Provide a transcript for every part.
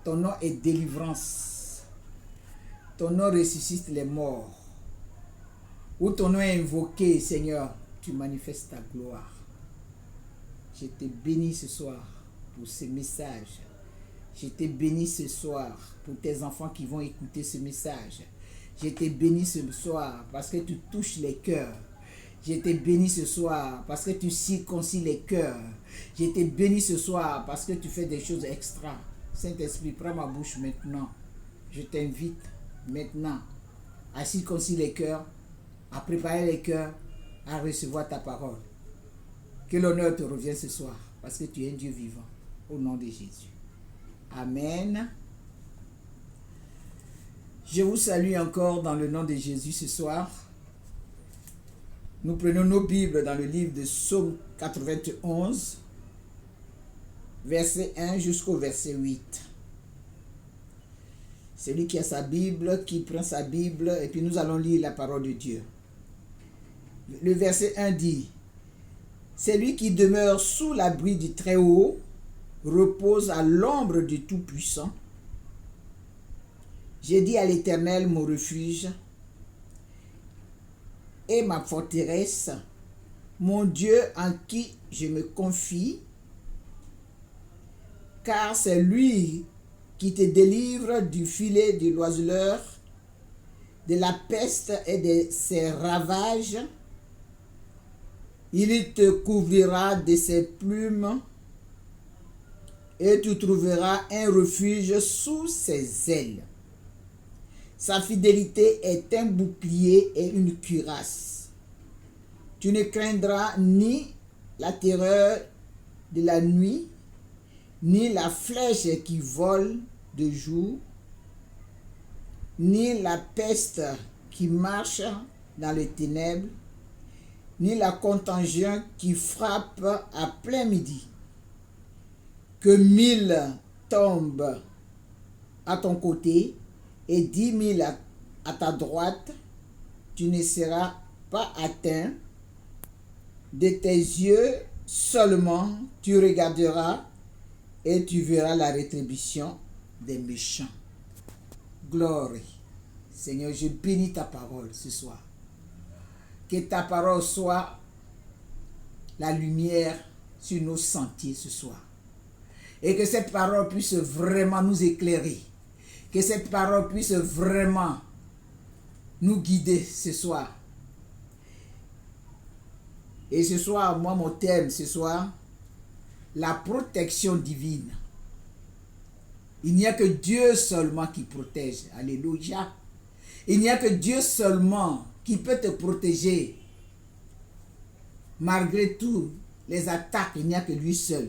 Ton nom est délivrance. Ton nom ressuscite les morts. Où ton nom est invoqué, Seigneur, tu manifestes ta gloire. Je te bénis ce soir pour ce message. Je te bénis ce soir pour tes enfants qui vont écouter ce message. Je te bénis ce soir parce que tu touches les cœurs. Je te bénis ce soir parce que tu circoncis les cœurs. Je te bénis ce soir parce que tu fais des choses extra. Saint-Esprit, prends ma bouche maintenant. Je t'invite maintenant à circoncire les cœurs, à préparer les cœurs, à recevoir ta parole. Que l'honneur te revienne ce soir parce que tu es un Dieu vivant. Au nom de Jésus. Amen. Je vous salue encore dans le nom de Jésus ce soir. Nous prenons nos Bibles dans le livre de Psaume 91, verset 1 jusqu'au verset 8. Celui qui a sa Bible, qui prend sa Bible, et puis nous allons lire la parole de Dieu. Le verset 1 dit, « Celui qui demeure sous l'abri du Très-Haut repose à l'ombre du Tout-Puissant. J'ai dit à l'Éternel, mon refuge, et ma forteresse, mon Dieu en qui je me confie, car c'est lui qui te délivre du filet de l'oiseleur, de la peste et de ses ravages. Il te couvrira de ses plumes et tu trouveras un refuge sous ses ailes. Sa fidélité est un bouclier et une cuirasse. Tu ne craindras ni la terreur de la nuit, ni la flèche qui vole de jour, ni la peste qui marche dans les ténèbres, ni la contagion qui frappe à plein midi. Que 1000 tombent à ton côté et 10 000 à ta droite, tu ne seras pas atteint. De tes yeux seulement tu regarderas et tu verras la rétribution des méchants. Gloire. Seigneur, je bénis ta parole ce soir. Que ta parole soit la lumière sur nos sentiers ce soir. Et que cette parole puisse vraiment nous éclairer. Que cette parole puisse vraiment nous guider ce soir. Et ce soir, moi, mon thème ce soir, la protection divine. Il n'y a que Dieu seulement qui protège. Alléluia. Il n'y a que Dieu seulement qui peut te protéger. Malgré toutes les attaques, il n'y a que lui seul.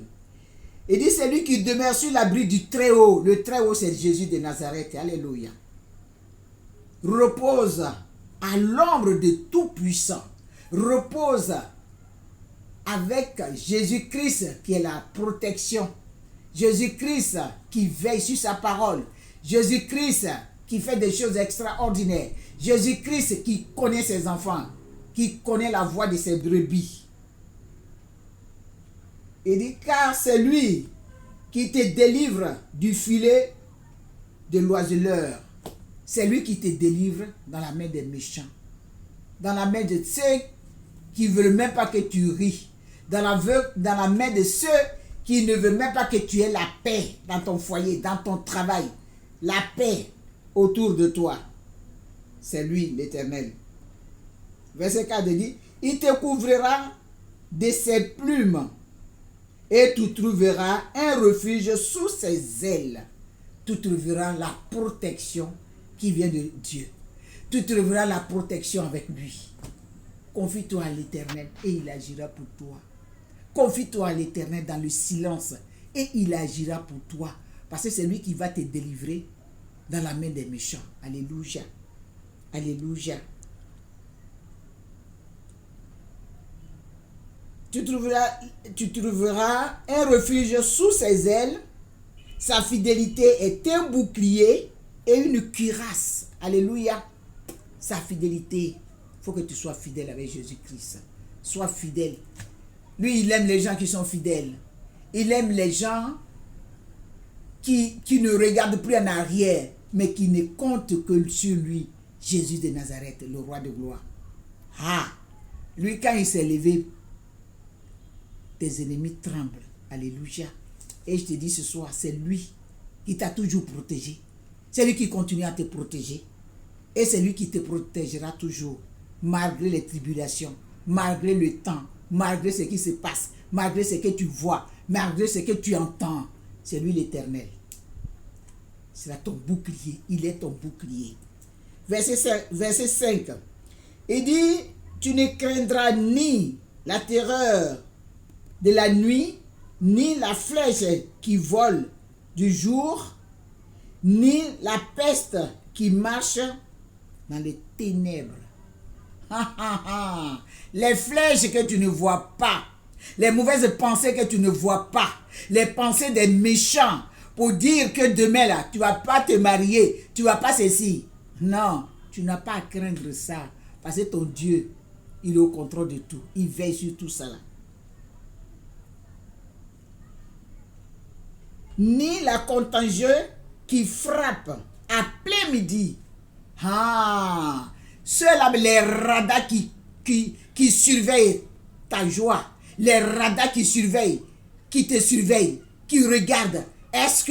Il dit, c'est lui qui demeure sur l'abri du Très-Haut. Le Très-Haut, c'est Jésus de Nazareth. Alléluia. Repose à l'ombre de Tout-Puissant. Repose avec Jésus-Christ qui est la protection. Jésus-Christ qui veille sur sa parole. Jésus-Christ qui fait des choses extraordinaires. Jésus-Christ qui connaît ses enfants. Qui connaît la voix de ses brebis. Il dit, car c'est lui qui te délivre du filet de l'oiseleur. C'est lui qui te délivre dans la main des méchants. Dans la main de ceux qui ne veulent même pas que tu ris. Dans la main de ceux qui ne veulent même pas que tu aies la paix dans ton foyer, dans ton travail. La paix autour de toi. C'est lui, l'Éternel. Verset 4 dit, il te couvrira de ses plumes et tu trouveras un refuge sous ses ailes. Tu trouveras la protection qui vient de Dieu. Tu trouveras la protection avec lui. Confie-toi à l'Éternel et il agira pour toi. Confie-toi à l'Éternel dans le silence et il agira pour toi. Parce que c'est lui qui va te délivrer dans la main des méchants. Alléluia. Alléluia. Tu trouveras un refuge sous ses ailes. Sa fidélité est un bouclier et une cuirasse. Alléluia. Sa fidélité. Il faut que tu sois fidèle avec Jésus-Christ. Sois fidèle. Lui, il aime les gens qui sont fidèles. Il aime les gens qui ne regarde plus en arrière, mais qui ne compte que sur lui, Jésus de Nazareth, le roi de gloire. Ah, lui quand il s'est levé, tes ennemis tremblent. Alléluia. Et je te dis ce soir, c'est lui qui t'a toujours protégé. C'est lui qui continue à te protéger. Et c'est lui qui te protégera toujours, malgré les tribulations, malgré le temps, malgré ce qui se passe, malgré ce que tu vois, malgré ce que tu entends. C'est lui l'Éternel. C'est là ton bouclier. Il est ton bouclier. Verset 5. Il dit, tu ne craindras ni la terreur de la nuit, ni la flèche qui vole du jour, ni la peste qui marche dans les ténèbres. Les flèches que tu ne vois pas, les mauvaises pensées que tu ne vois pas, les pensées des méchants pour dire que demain là, tu ne vas pas te marier, tu ne vas pas ceci. Non, tu n'as pas à craindre ça, parce que ton Dieu, il est au contrôle de tout. Il veille sur tout ça là. Ni la contagieuse qui frappe à plein midi. Ah, ceux-là, les radars qui surveillent ta joie, les radars qui surveillent, qui te surveillent, qui regardent. Est-ce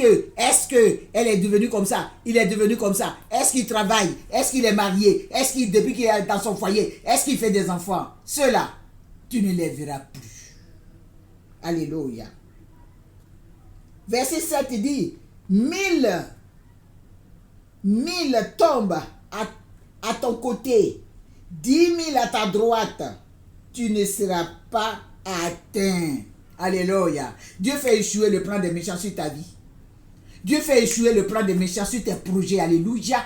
que elle est devenue comme ça? Il est devenu comme ça? Est-ce qu'il travaille? Est-ce qu'il est marié? Est-ce qu'il, depuis qu'il est dans son foyer, est-ce qu'il fait des enfants? Ceux-là, tu ne les verras plus. Alléluia. Verset 7 dit, 1000 tombent à ton côté, 10 000 à ta droite, tu ne seras pas atteint. Alléluia. Dieu fait échouer le plan des méchants sur ta vie. Dieu fait échouer le plan des méchants sur tes projets. Alléluia.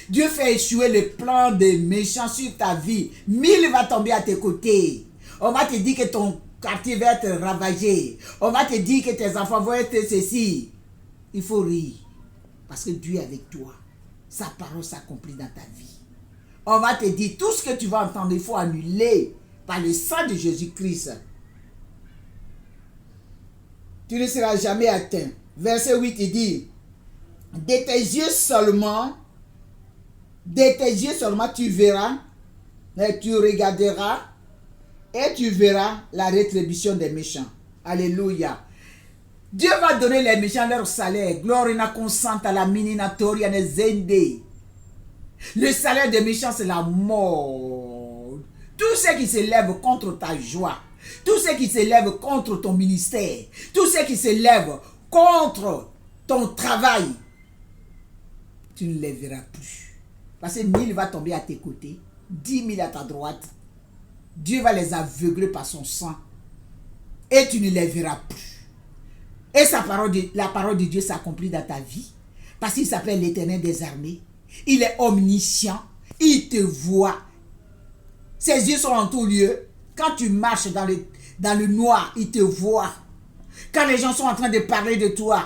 Dieu fait échouer le plan des méchants sur ta vie. 1000 va tomber à tes côtés. On va te dire que ton quartier va être ravagé. On va te dire que tes enfants vont être ceci. Il faut rire. Parce que Dieu est avec toi. Sa parole s'accomplit dans ta vie. On va te dire tout ce que tu vas entendre, il faut annuler par le sang de Jésus-Christ. Tu ne seras jamais atteint. Verset 8, il dit, de tes yeux seulement, tu verras, et tu regarderas, et tu verras la rétribution des méchants. Alléluia. Dieu va donner les méchants leur salaire. Gloire na consente à la mininatori ne zende. Le salaire des méchants, c'est la mort. Tout ce qui s'élève contre ta joie, tout ce qui s'élève contre ton ministère, tout ce qui s'élève contre ton travail, tu ne les verras plus. Parce que 1000 va tomber à tes côtés, 10 000 à ta droite. Dieu va les aveugler par son sang et tu ne les verras plus. Et la parole de Dieu s'accomplit dans ta vie parce qu'il s'appelle l'Éternel des armées. Il est omniscient, il te voit. Ses yeux sont en tout lieu. Quand tu marches dans le noir, il te voit. Quand les gens sont en train de parler de toi,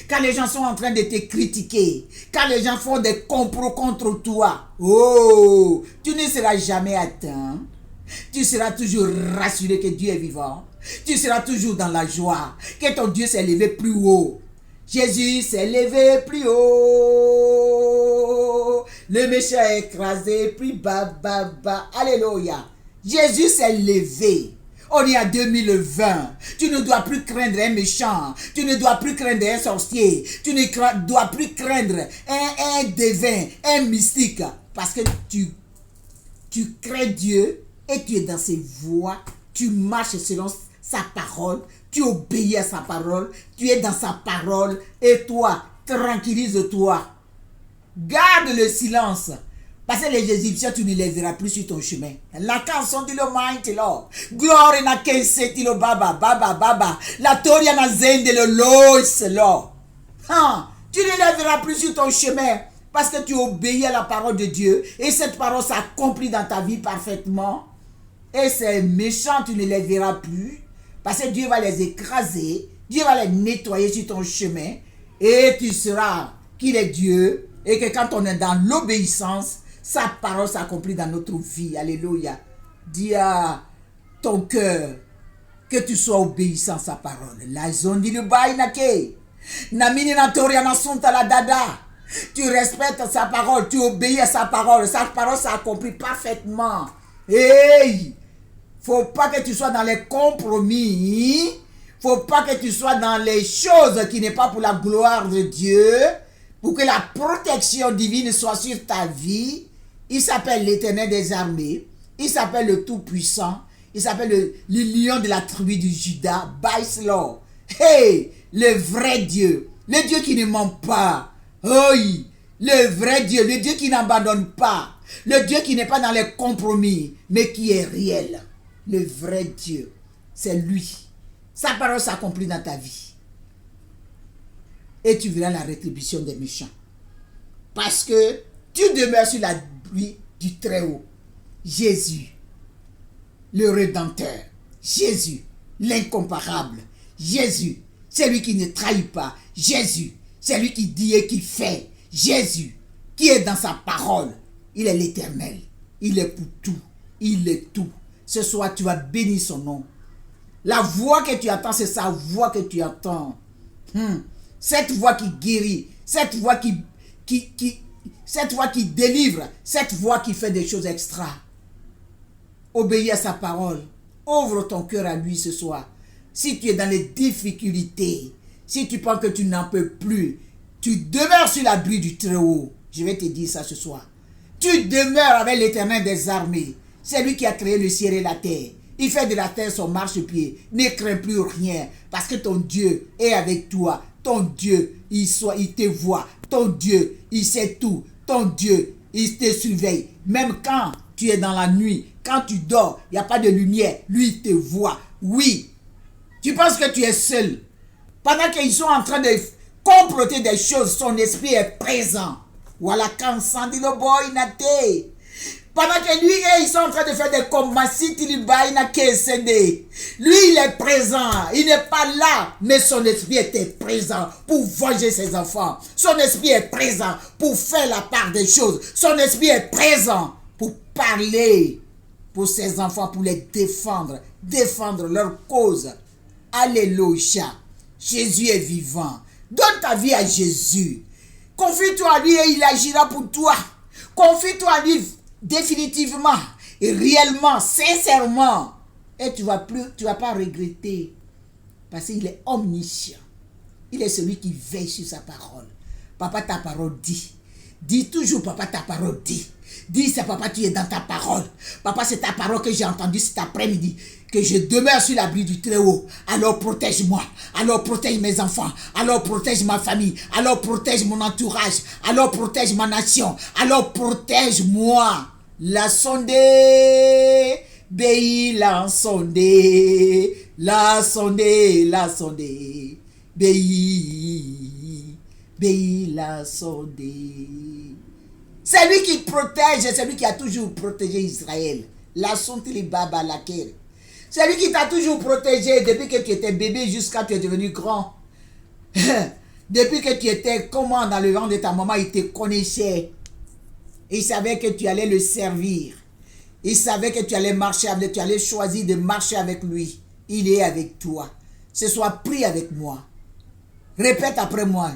quand les gens sont en train de te critiquer, quand les gens font des complots contre toi, oh, tu ne seras jamais atteint. Tu seras toujours rassuré que Dieu est vivant. Tu seras toujours dans la joie, que ton Dieu s'est levé plus haut. Jésus s'est levé plus haut. Le méchant est écrasé, plus bas, bas, bas. Alléluia. Jésus s'est levé. On est en 2020. Tu ne dois plus craindre un méchant. Tu ne dois plus craindre un sorcier. Tu ne dois plus craindre un devin, un mystique. Parce que tu crains Dieu et tu es dans ses voies. Tu marches selon sa parole. Tu obéis à sa parole. Tu es dans sa parole. Et toi, tranquillise-toi. Garde le silence. Parce que les Égyptiens, tu ne les verras plus sur ton chemin. La canson dit le mighty Lord. Glory na kenseti lo baba, baba, baba. La toria na zende le lois Lord. Tu ne les verras plus sur ton chemin. Parce que tu obéis à la parole de Dieu. Et cette parole s'accomplit dans ta vie parfaitement. Et ces méchants, tu ne les verras plus. Parce que Dieu va les écraser. Dieu va les nettoyer sur ton chemin. Et tu sauras qu'il est Dieu. Et que quand on est dans l'obéissance, sa parole s'accomplit dans notre vie. Alléluia. Dis à ton cœur que tu sois obéissant à sa parole. La zone dit le bainake. Namini Natoriana Sunta la Dada. Tu respectes sa parole, tu obéis à sa parole s'accomplit parfaitement. Hey! Faut pas que tu sois dans les compromis. Faut pas que tu sois dans les choses qui n'est pas pour la gloire de Dieu. Pour que la protection divine soit sur ta vie. Il s'appelle l'Éternel des armées. Il s'appelle le Tout-Puissant. Il s'appelle le lion de la tribu du Juda. Baïslo. Hey! Le vrai Dieu. Le Dieu qui ne ment pas. Oui, le vrai Dieu, le Dieu qui n'abandonne pas, le Dieu qui n'est pas dans les compromis, mais qui est réel. Le vrai Dieu, c'est lui. Sa parole s'accomplit dans ta vie. Et tu verras la rétribution des méchants. Parce que tu demeures sur la pluie du Très-Haut. Jésus, le Rédempteur. Jésus, l'incomparable. Jésus, celui qui ne trahit pas. Jésus, c'est lui qui dit et qui fait. Jésus, qui est dans sa parole. Il est l'Éternel. Il est pour tout. Il est tout. Ce soir, tu vas bénir son nom. La voix que tu entends, c'est sa voix que tu entends. Cette voix qui guérit. Cette voix cette voix qui délivre. Cette voix qui fait des choses extra. Obéis à sa parole. Ouvre ton cœur à lui ce soir. Si tu es dans les difficultés, si tu penses que tu n'en peux plus, tu demeures sur l'abri du Très-Haut. Je vais te dire ça ce soir. Tu demeures avec l'Éternel des armées. C'est lui qui a créé le ciel et la terre. Il fait de la terre son marchepied. Ne crains plus rien. Parce que ton Dieu est avec toi. Ton Dieu, il te voit. Ton Dieu, il sait tout. Ton Dieu, il te surveille. Même quand tu es dans la nuit, quand tu dors, il n'y a pas de lumière. Lui, il te voit. Oui. Tu penses que tu es seul. Pendant qu'ils sont en train de comploter des choses, son esprit est présent. Voilà quand Sandy le boy n'a été. Pendant que lui et ils sont en train de faire des combats, lui il est présent, il n'est pas là, mais son esprit était présent pour venger ses enfants. Son esprit est présent pour faire la part des choses. Son esprit est présent pour parler pour ses enfants, pour les défendre leur cause. Alléluia. Jésus est vivant. Donne ta vie à Jésus. Confie-toi à lui et il agira pour toi. Confie-toi à lui définitivement et réellement, sincèrement. Et tu vas pas regretter. Parce qu'il est omniscient. Il est celui qui veille sur sa parole. Papa, ta parole dit. Dis toujours, papa, ta parole dit. Dis, c'est papa, tu es dans ta parole. Papa, c'est ta parole que j'ai entendue cet après-midi. Que je demeure sur l'abri du Très-Haut. Alors protège-moi. Alors protège mes enfants. Alors protège ma famille. Alors protège mon entourage. Alors protège ma nation. Alors protège-moi. La sondée. Béi la sondée. La sondée. La sondée. Béi la sondée. C'est lui qui protège. C'est lui qui a toujours protégé Israël. La sondée baba laquelle. C'est lui qui t'a toujours protégé depuis que tu étais bébé jusqu'à ce que tu es devenu grand. Depuis que tu étais comment dans le ventre de ta maman, il te connaissait. Il savait que tu allais le servir. Il savait que tu allais marcher avec lui, tu allais choisir de marcher avec lui. Il est avec toi. Ce soir, prie avec moi. Répète après moi.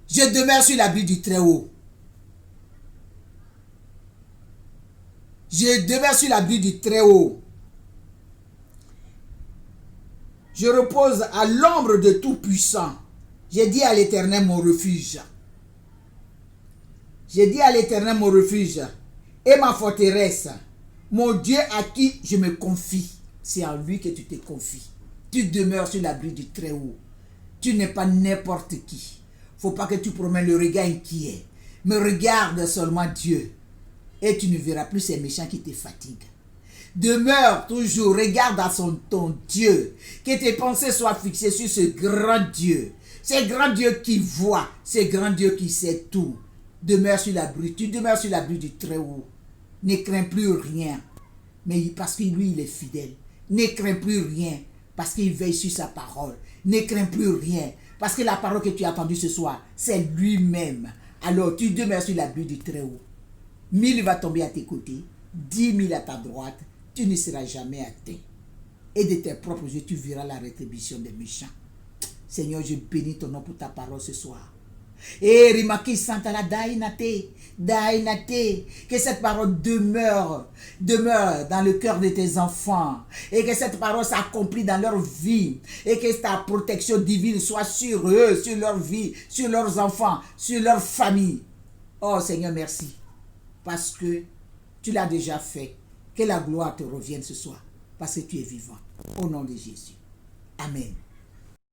Je demeure sur l'abri du Très-Haut. Je demeure sur l'abri du Très-Haut. Je repose à l'ombre de Tout-Puissant. J'ai dit à l'Éternel mon refuge. J'ai dit à l'Éternel mon refuge et ma forteresse. Mon Dieu à qui je me confie. C'est en lui que tu te confies. Tu demeures sur l'abri du Très-Haut. Tu n'es pas n'importe qui. Faut pas que tu promènes le regard inquiet. Mais regarde seulement Dieu. Et tu ne verras plus ces méchants qui te fatiguent. Demeure toujours, regarde à ton Dieu. Que tes pensées soient fixées sur ce grand Dieu. Ce grand Dieu qui voit, ce grand Dieu qui sait tout. Demeure sur l'abri, tu demeures sur l'abri du Très-Haut. Ne crains plus rien. Mais parce que lui, il est fidèle. Ne crains plus rien. Parce qu'il veille sur sa parole. Ne crains plus rien. Parce que la parole que tu as entendue ce soir, c'est lui-même. Alors tu demeures sur l'abri du Très-Haut. 1000 va tomber à tes côtés. 10 000 à ta droite. Tu ne seras jamais atteint. Et de tes propres yeux, tu verras la rétribution des méchants. Seigneur, je bénis ton nom pour ta parole ce soir. Et Rimaki Santala Dainate, que cette parole demeure dans le cœur de tes enfants et que cette parole s'accomplit dans leur vie et que ta protection divine soit sur eux, sur leur vie, sur leurs enfants, sur leur famille. Oh Seigneur, merci parce que tu l'as déjà fait. Que la gloire te revienne ce soir parce que tu es vivant. Au nom de Jésus. Amen.